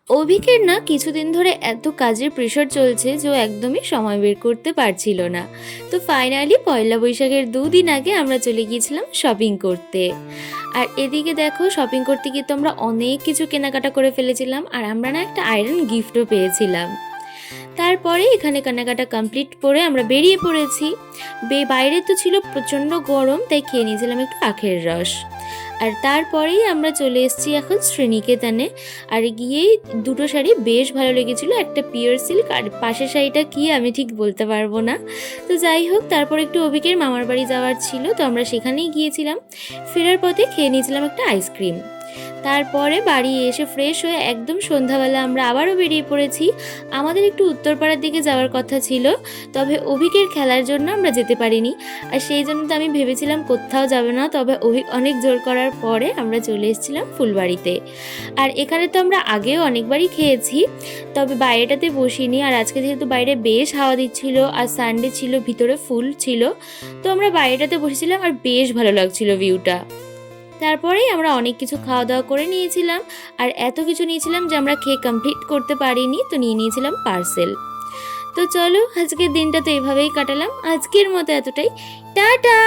অভিকের না কিছুদিন ধরে এত কাজের প্রেশার চলছে যে ও একদমই সময় বের করতে পারছিল না। তো ফাইনালি পয়লা বৈশাখের 2 দিন আগে আমরা চলে গিয়েছিলাম শপিং করতে। আর এদিকে দেখো, শপিং করতে গিয়ে তো আমরা অনেক কিছু কেনাকাটা করে ফেলেছিলাম, আর আমরা না একটা আয়রন গিফটও পেয়েছিলাম। তারপরে এখানে কেনাকাটা কমপ্লিট করে আমরা বেরিয়ে পড়েছি। বাইরে তো ছিল প্রচণ্ড গরম, তাই খেয়ে নিয়েছিলাম একটু আখের রস। আর তারপরেই আমরা চলে এসেছি এখন শ্রীনিকেতনে। আর গিয়েই দুটো শাড়ি বেশ ভালো লেগেছিলো, একটা পিওর সিল্ক আর পাশের শাড়িটা কি আমি ঠিক বলতে পারবো না। তো যাই হোক, তারপর একটু অভিকের মামার বাড়ি যাওয়ার ছিল, তো আমরা সেখানেই গিয়েছিলাম। ফেরার পথে খেয়ে নিয়েছিলাম একটা আইসক্রিম। তারপরে বাড়ি এসে ফ্রেশ হয়ে একদম সন্ধ্যাবেলা আমরা আবারও বেরিয়ে পড়েছি। আমাদের একটু উত্তরপাড়ার দিকে যাওয়ার কথা ছিল, তবে অভিকের খেলার জন্য আমরা যেতে পারিনি। আর সেই জন্য তো আমি ভেবেছিলাম কোথাও যাবে না, তবে অভিক অনেক জোর করার পরে আমরা চলে এসেছিলাম ফুলবাড়িতে। আর এখানে তো আমরা আগেও অনেকবারই খেয়েছি, তবে বাইরেটাতে বসিনি। আর আজকে যেহেতু বাইরে বেশ হাওয়া দিচ্ছিল আর সানডে ছিল, ভিতরে ফুল ছিল, তো আমরা বাইরেটাতে বসেছিলাম আর বেশ ভালো লাগছিল ভিউটা। তারপরেই আমরা অনেক কিছু খাওয়া দাওয়া করে নিয়েছিলাম, আর এত কিছু নিয়েছিলাম যে আমরা খেয়ে কমপ্লিট করতে পারিনি, তো নিয়ে নিয়েছিলাম পার্সেল। তো চলো, আজকের দিনটা তো এভাবেই কাটালাম। আজকের মতো এতটাই। টাটা।